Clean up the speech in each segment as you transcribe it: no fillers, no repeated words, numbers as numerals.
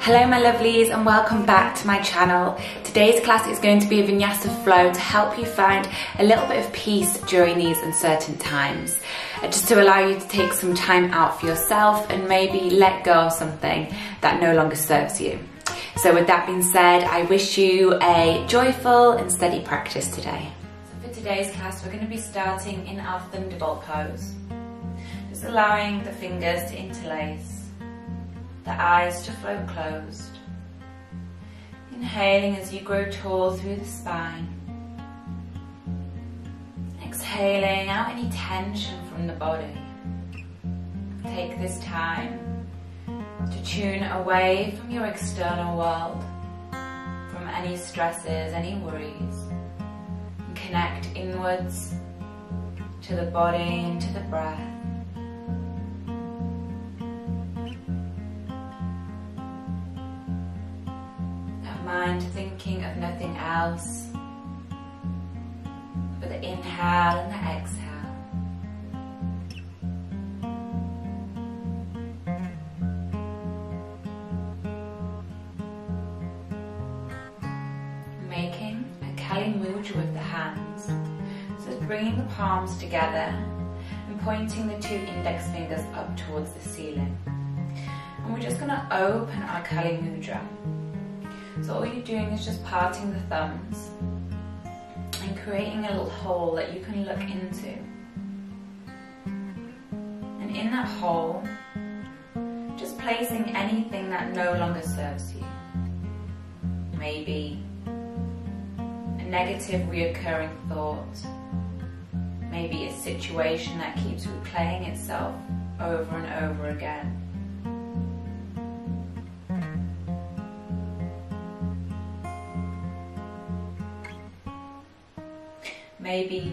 Hello my lovelies and welcome back to my channel. Today's class is going to be a Vinyasa Flow to help you find a little bit of peace during these uncertain times. Just to allow you to take some time out for yourself and maybe let go of something that no longer serves you. So with that being said, I wish you a joyful and steady practice today. So for today's class we're going to be starting in our Thunderbolt pose. Just allowing the fingers to interlace, the eyes to float closed. Inhaling as you grow tall through the spine. Exhaling out any tension from the body. Take this time to tune away from your external world, from any stresses, any worries, and connect inwards to the body and to the breath. Mind thinking of nothing else but the inhale and the exhale. Making a Kali Mudra with the hands, so bringing the palms together and pointing the two index fingers up towards the ceiling. And we're just going to open our Kali Mudra. So all you're doing is just parting the thumbs and creating a little hole that you can look into. And in that hole, just placing anything that no longer serves you. Maybe a negative reoccurring thought. Maybe a situation that keeps replaying itself over and over again. Maybe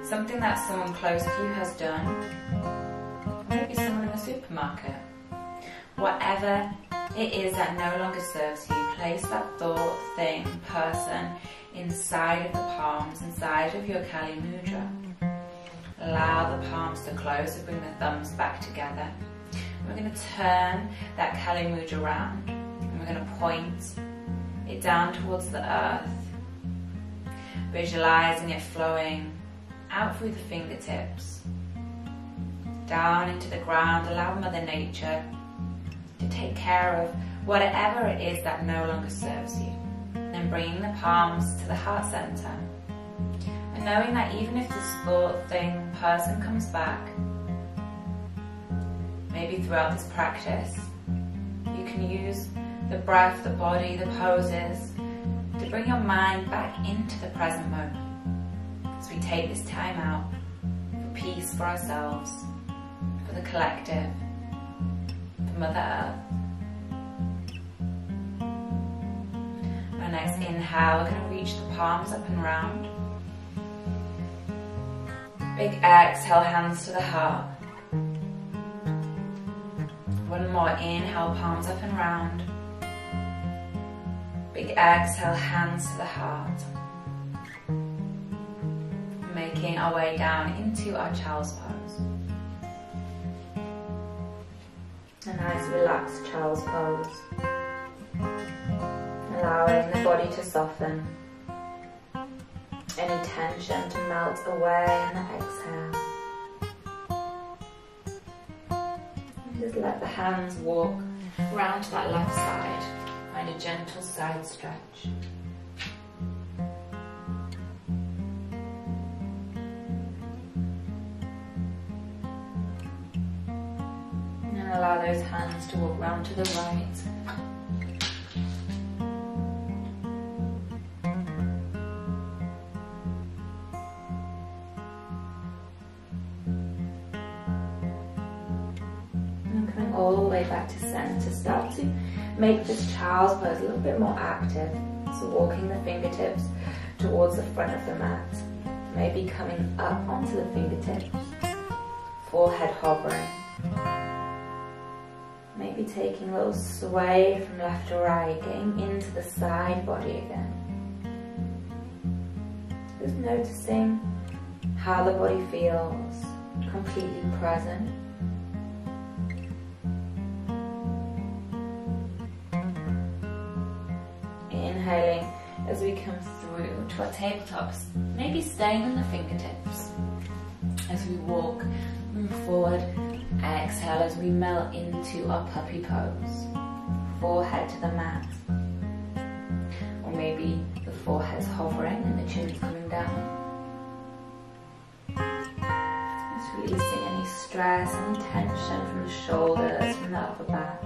something that someone close to you has done. Maybe someone in a supermarket. Whatever it is that no longer serves you, place that thought, thing, person inside of the palms, inside of your Kali Mudra. Allow the palms to close, so bring the thumbs back together. We're going to turn that Kali Mudra around and we're going to point it down towards the earth. Visualizing it flowing out through the fingertips, down into the ground. Allow Mother Nature to take care of whatever it is that no longer serves you. And bringing the palms to the heart center. And knowing that even if this thought, thing, person comes back, maybe throughout this practice, you can use the breath, the body, the poses, to bring your mind back into the present moment as we take this time out for peace for ourselves, for the collective, for Mother Earth. Our next inhale, we're going to reach the palms up and round. Big exhale, hands to the heart. One more inhale, palms up and round. Big exhale, hands to the heart. Making our way down into our Child's Pose. A nice relaxed Child's Pose. Allowing the body to soften. Any tension to melt away in the exhale. And just let the hands walk round to that left side. Find a gentle side stretch. And allow those hands to walk round to the right. And coming all the way back to center, start to make this Child's Pose a little bit more active. So walking the fingertips towards the front of the mat. Maybe coming up onto the fingertips. Forehead hovering. Maybe taking a little sway from left to right, getting into the side body again. Just noticing how the body feels, completely present. inhaling as we come through to our tabletops, maybe staying on the fingertips. As we walk, move forward, exhale as we melt into our puppy pose. Forehead to the mat. Or maybe the forehead's hovering and the chin's coming down. Just releasing any stress, any tension from the shoulders, from the upper back.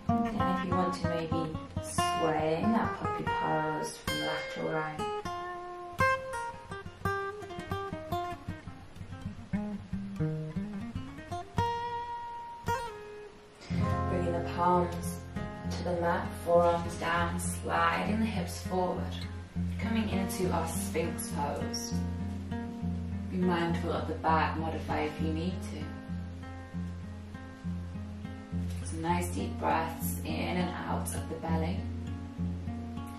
And if you want to, maybe swaying that puppy pose from left to right. Bringing the palms to the mat, forearms down, sliding the hips forward, coming into our Sphinx pose. Be mindful of the back, modify if you need to. Some nice deep breaths in and out of the belly.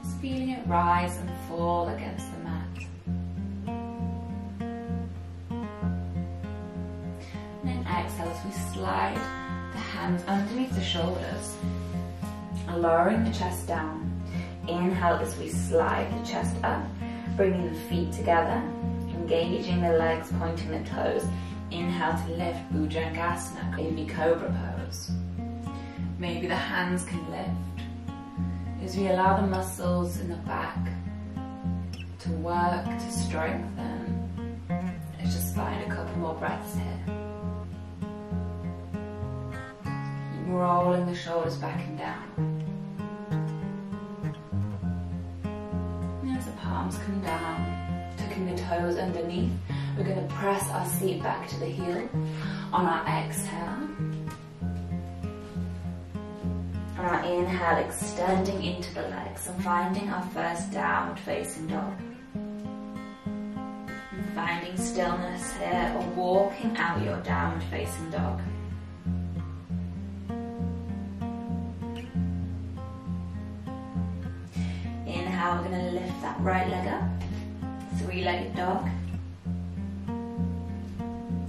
Just feeling it rise and fall against the mat. And then exhale as we slide the hands underneath the shoulders, lowering the chest down. Inhale as we slide the chest up, bringing the feet together, engaging the legs, pointing the toes. Inhale to lift, Bhujangasana, baby cobra pose. Maybe the hands can lift as we allow the muscles in the back to work, to strengthen. Let's just find a couple more breaths here. Keep rolling the shoulders back and down. And as the palms come down, tucking the toes underneath, we're going to press our seat back to the heel on our exhale. On our inhale, extending into the legs and finding our first downward facing dog. And finding stillness here or walking out your downward facing dog. Inhale, we're going to lift that right leg up. Three-legged dog.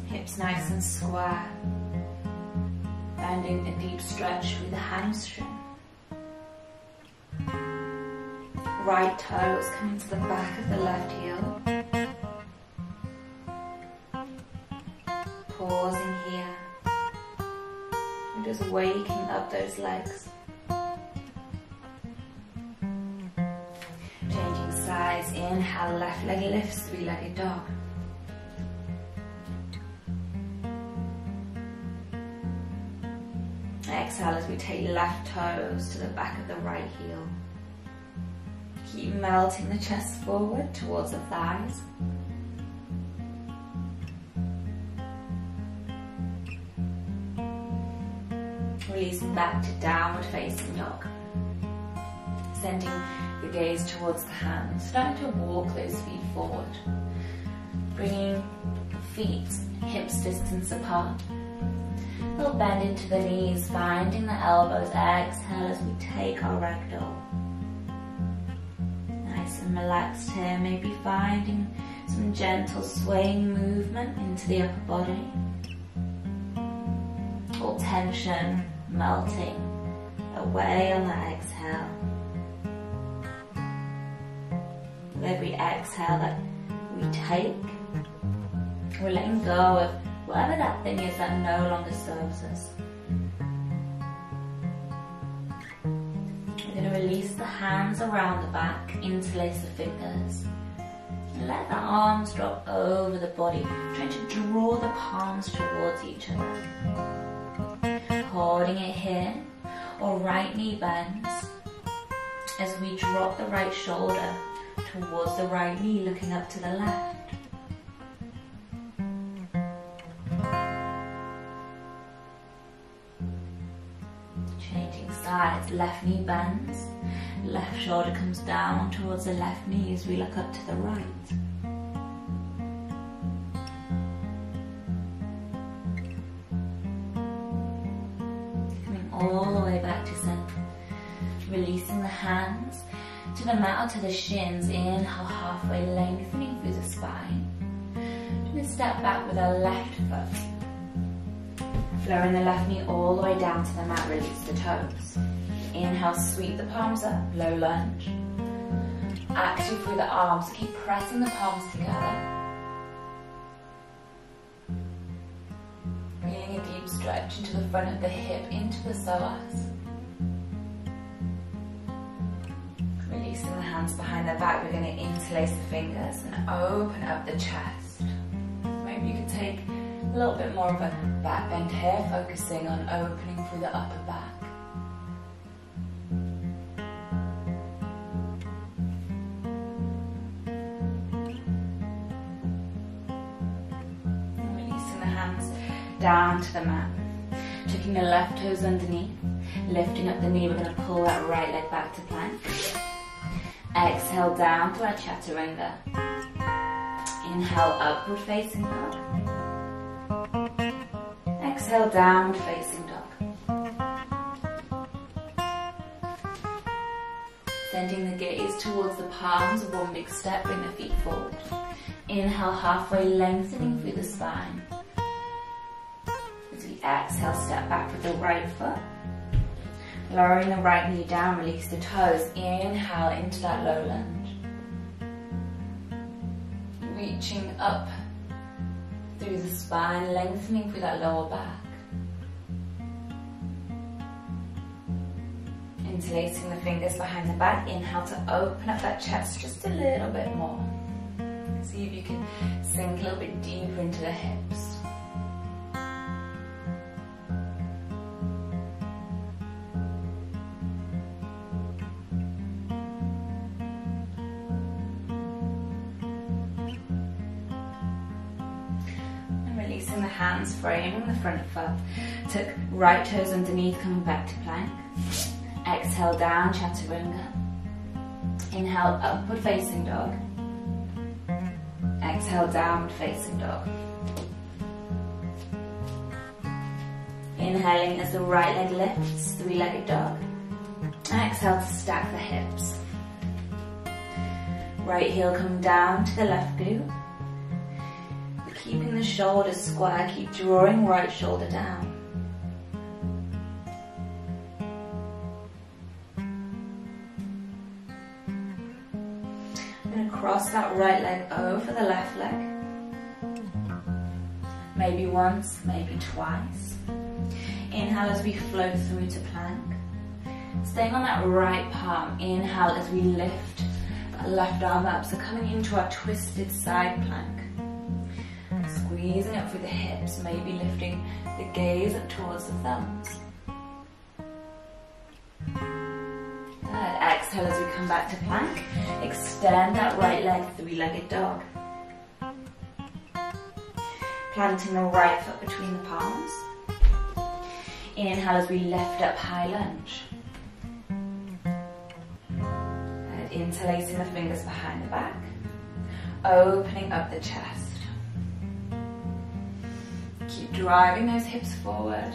Hips nice and square. Finding a deep stretch through the hamstring. Right toes coming to the back of the left heel. Pausing here. And just waking up those legs. Changing sides. Inhale, left leg lifts, three-legged dog. Exhale as we take left toes to the back of the right heel. Keep melting the chest forward towards the thighs. Releasing back to downward facing dog. Sending the gaze towards the hands. Starting to walk those feet forward. Bringing feet hips distance apart. We'll bend into the knees, finding the elbows. Exhale as we take our ragdoll. Nice and relaxed here, maybe finding some gentle swaying movement into the upper body. All tension melting away on the exhale. With every exhale that we take, we're letting go of whatever that thing is that no longer serves us. We're going to release the hands around the back, interlace the fingers. And let the arms drop over the body, trying to draw the palms towards each other. Holding it here, or right knee bends, as we drop the right shoulder towards the right knee, looking up to the left. Sides, left knee bends, left shoulder comes down towards the left knee as we look up to the right. Coming all the way back to center. Releasing the hands to the mat or to the shins. Inhale, halfway lengthening through the spine. Then step back with our left foot. Lowering the left knee all the way down to the mat, release the toes. Inhale, sweep the palms up, low lunge. Active through the arms, keep pressing the palms together. Feeling a deep stretch into the front of the hip, into the psoas. Releasing the hands behind the back, we're going to interlace the fingers and open up the chest. Maybe you could take a little bit more of a back bend here, focusing on opening through the upper back. And releasing the hands down to the mat. Taking the left toes underneath, lifting up the knee, we're going to pull that right leg back to plank. Exhale down to our chaturanga. Inhale, upward facing dog. Exhale, downward facing dog. Sending the gaze towards the palms, one big step, bring the feet forward. Inhale, halfway lengthening through the spine. As we exhale, step back with the right foot. Lowering the right knee down, release the toes. Inhale into that low lunge. Reaching up through the spine, lengthening through that lower back. Interlacing the fingers behind the back. Inhale to open up that chest just a little bit more. See if you can sink a little bit deeper into the hips. Releasing the hands, framing the front foot. Took right toes underneath, coming back to plank. Exhale down, chaturanga. Inhale, upward facing dog. Exhale, downward facing dog. Inhaling as the right leg lifts, three-legged dog. Exhale to stack the hips. Right heel come down to the left glute. Keeping the shoulders square, keep drawing right shoulder down. I'm going to cross that right leg over the left leg. Maybe once, maybe twice. Inhale as we float through to plank. Staying on that right palm, inhale as we lift that left arm up. So coming into our twisted side plank. Squeezing up through the hips, maybe lifting the gaze up towards the thumbs. Good. Exhale as we come back to plank. Extend that right leg, three-legged dog. Planting the right foot between the palms. Inhale as we lift up, high lunge. Good. Interlacing the fingers behind the back. Opening up the chest. Keep driving those hips forward.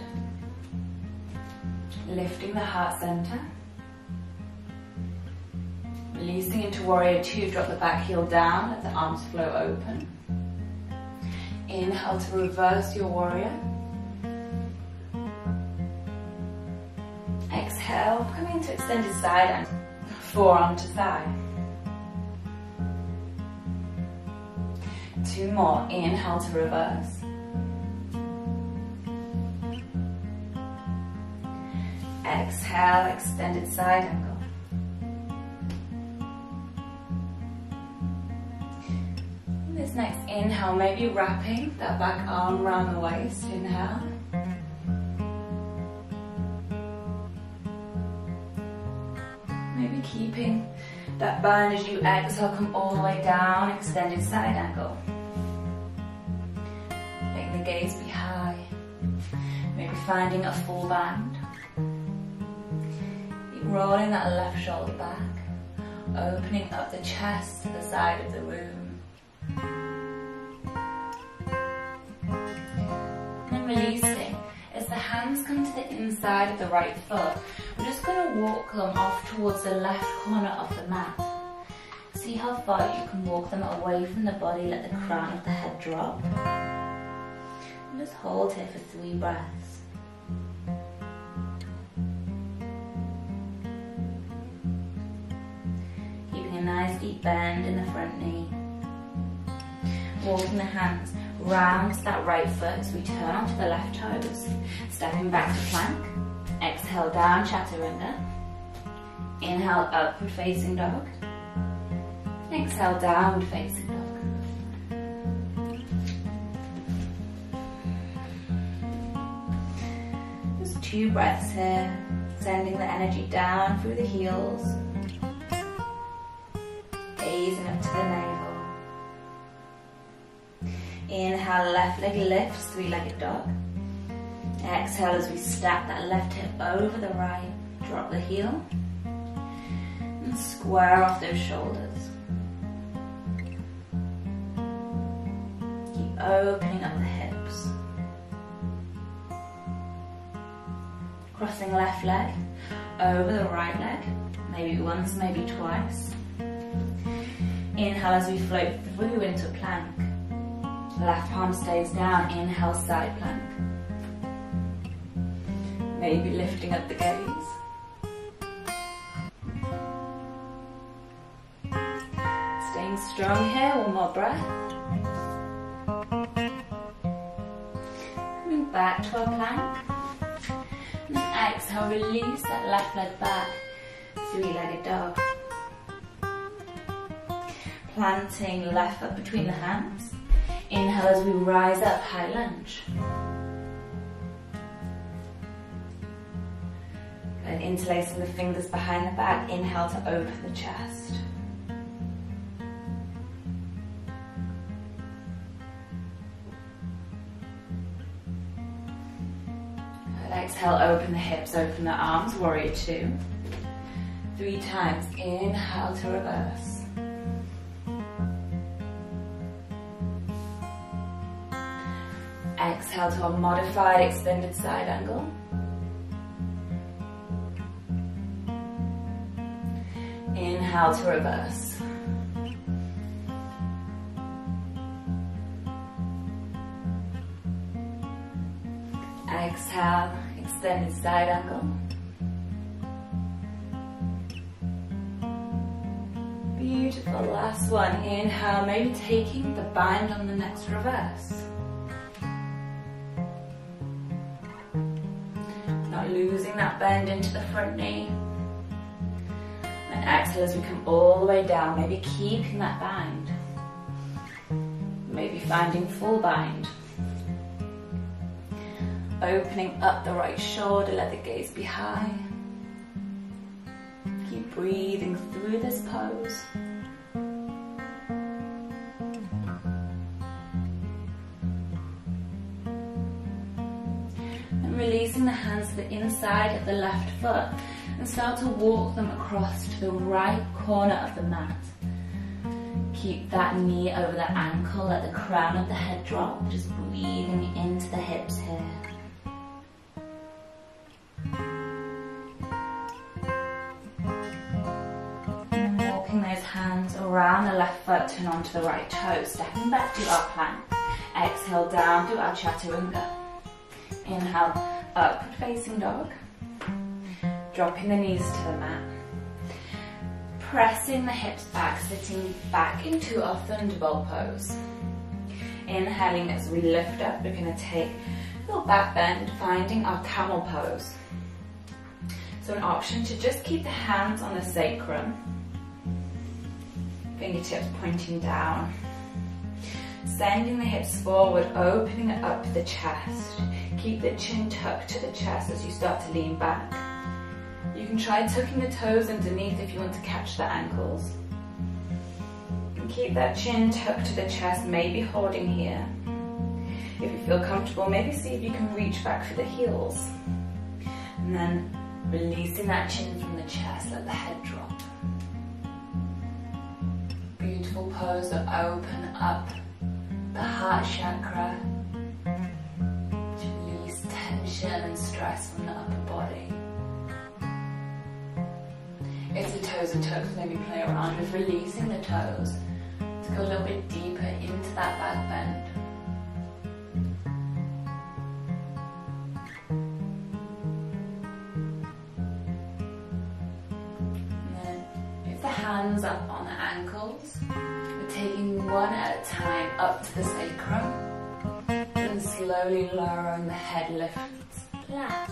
Lifting the heart center. Releasing into warrior two, drop the back heel down, let the arms flow open. Inhale to reverse your warrior. Exhale, coming into extended side and forearm to thigh. Two more, inhale to reverse. Exhale, extended side angle. This next inhale, maybe wrapping that back arm around the waist. Inhale. Maybe keeping that bind as you exhale, come all the way down, extended side angle. Make the gaze be high. Maybe finding a full band. Rolling that left shoulder back, opening up the chest to the side of the room. And releasing. As the hands come to the inside of the right foot, we're just going to walk them off towards the left corner of the mat. See how far you can walk them away from the body, let the crown of the head drop. And just hold here for 3 breaths. deep bend in the front knee. Walking the hands round that right foot as we turn onto the left toes. Stepping back to plank. Exhale, down, chaturanga. Inhale, upward facing dog. Exhale, downward facing dog. Just 2 breaths here, sending the energy down through the heels, gazing up to the navel. Inhale, left leg lifts, 3-legged dog. Exhale as we stack that left hip over the right, drop the heel, and square off those shoulders. Keep opening up the hips. Crossing left leg over the right leg, maybe once, maybe twice. Inhale as we float through into plank. Left palm stays down, inhale, side plank. Maybe lifting up the gaze. Staying strong here, one more breath. Coming back to our plank. And exhale, release that left leg back, 3-legged dog. Planting left foot between the hands. Inhale as we rise up, high lunge. And interlacing the fingers behind the back, inhale to open the chest. Good. Exhale, open the hips, open the arms, warrior 2. 3 times, inhale to reverse. Exhale to a modified extended side angle. Inhale to reverse. Exhale, extended side angle. Beautiful, last one. Inhale, maybe taking the bind on the next reverse. Not losing that bend into the front knee. And exhale as we come all the way down, maybe keeping that bind. Maybe finding full bind. Opening up the right shoulder, let the gaze be high. Keep breathing through this pose. And releasing the hands to the inside of the left foot and start to walk them across to the right corner of the mat. Keep that knee over the ankle, let the crown of the head drop, just breathing into the hips here. And walking those hands around the left foot, turn onto the right toe, stepping back to our plank. Exhale down to our chaturanga. Inhale, upward facing dog. Dropping the knees to the mat. Pressing the hips back, sitting back into our thunderbolt pose. Inhaling as we lift up, we're going to take a little back bend, finding our camel pose. So an option to just keep the hands on the sacrum, fingertips pointing down. Sending the hips forward, opening up the chest. Keep the chin tucked to the chest as you start to lean back. You can try tucking the toes underneath if you want to catch the ankles. And keep that chin tucked to the chest, maybe holding here. If you feel comfortable, maybe see if you can reach back for the heels. And then releasing that chin from the chest, let the head drop. Beautiful pose to open up the heart chakra. To release tension and stress from the upper body. If the toes are tucked, maybe play around with releasing the toes to go a little bit deeper into that back bend. And then if the hands up on the ankles, one at a time up to the sacrum. And slowly lowering the head lifts flat.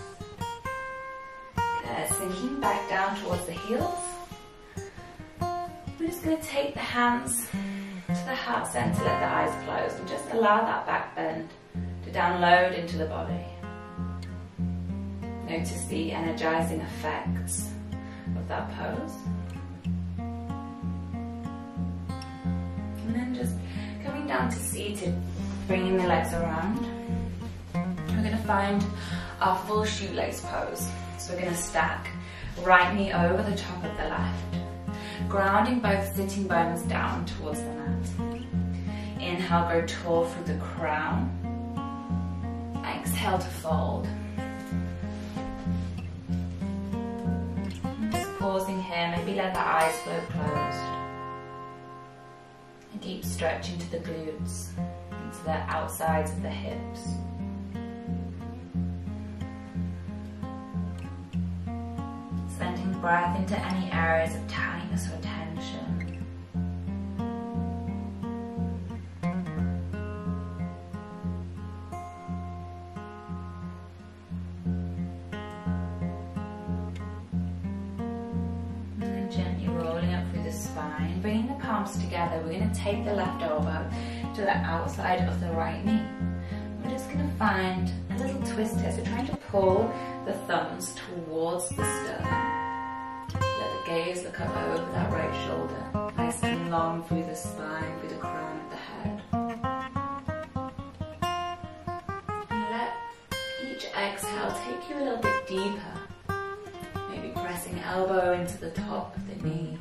Good, sinking back down towards the heels. We're just going to take the hands to the heart center, let the eyes close, and just allow that back bend to download into the body. Notice the energizing effects of that pose. And then just coming down to seated, bringing the legs around. We're going to find our full shoelace pose. So we're going to stack right knee over the top of the left, grounding both sitting bones down towards the mat. Inhale, grow tall through the crown. Exhale to fold. Just pausing here, maybe let the eyes flow closed. A deep stretch into the glutes, into the outsides of the hips. Sending breath into any areas of tightness or tension. And then gently rolling up through the spine, bringing the palms together. We're going to take the left elbow to the outside of the right knee. We're just going to find a little twist here. So trying to pull the thumbs towards the sternum. Let the gaze look up over that right shoulder. Nice and long through the spine, through the crown of the head. And let each exhale take you a little bit deeper. Maybe pressing elbow into the top of the knee.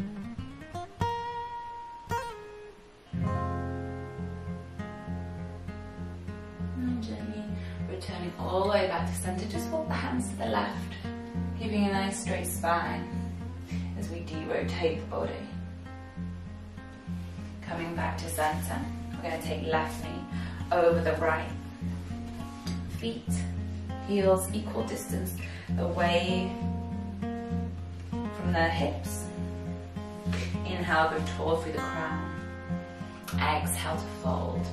Returning all the way back to center, just walk the hands to the left, giving a nice straight spine as we de-rotate the body. Coming back to center, we're going to take left knee over the right. Feet, heels equal distance away from the hips. Inhale, go tall through the crown. Exhale to fold.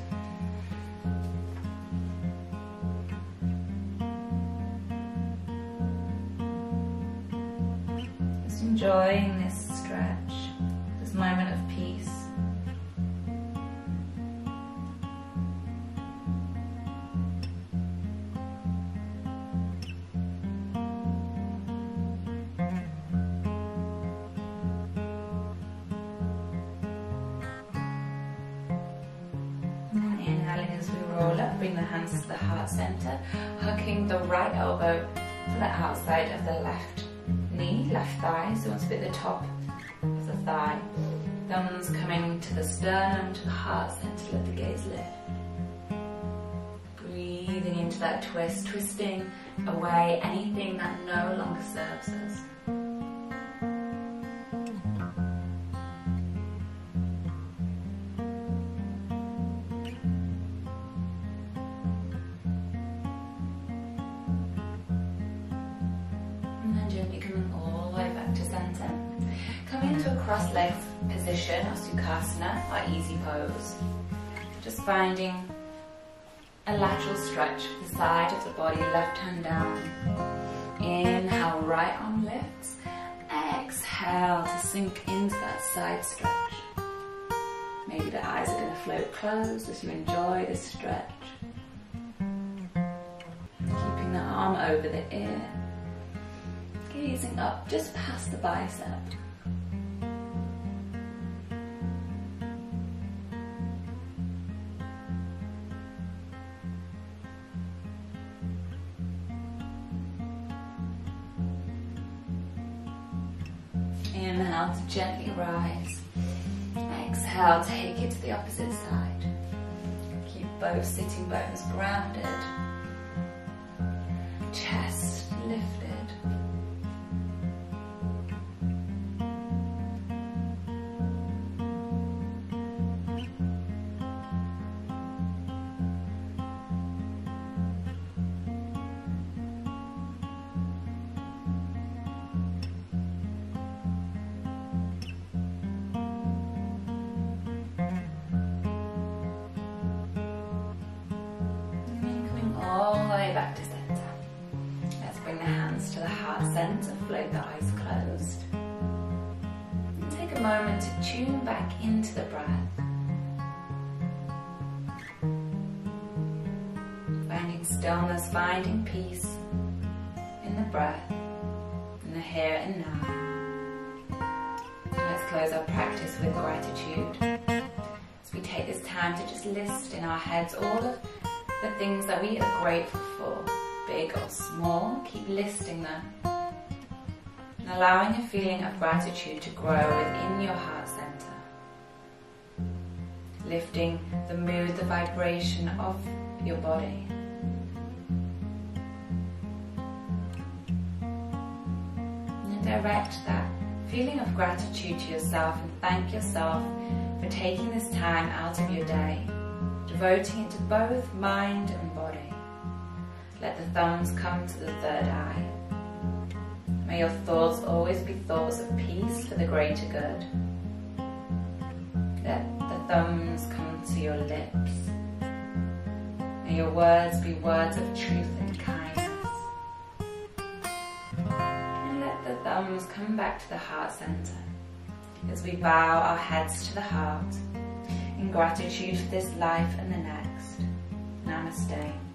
Enjoying this stretch, this moment of peace. And inhaling as we roll up, bring the hands to the heart center, hugging the right elbow to the outside of the left knee, left thigh, so once a bit at the top of the thigh. Thumbs coming to the sternum, to the heart center, let the gaze lift. Breathing into that twist, twisting away anything that no longer serves us. Cross legs position, our Sukhasana, our easy pose. Just finding a lateral stretch for the side of the body, left hand down. Inhale, right arm lifts. Exhale to sink into that side stretch. Maybe the eyes are going to float closed as you enjoy this stretch. Keeping the arm over the ear. Gazing up just past the bicep. Inhale to gently rise. Exhale, take it to the opposite side. Keep both sitting bones grounded. Chest lifted. way back to center. Let's bring the hands to the heart center, float the eyes closed. And take a moment to tune back into the breath. Finding stillness, finding peace in the breath, in the here and now. Let's close our practice with gratitude. As we take this time to just list in our heads all of the things that we are grateful for, big or small, keep listing them. And allowing a feeling of gratitude to grow within your heart center. Lifting the mood, the vibration of your body. And direct that feeling of gratitude to yourself and thank yourself for taking this time out of your day, devoting it to both mind and body. Let the thumbs come to the third eye. May your thoughts always be thoughts of peace for the greater good. Let the thumbs come to your lips. May your words be words of truth and kindness. And let the thumbs come back to the heart center as we bow our heads to the heart in gratitude for this life and the next. Namaste.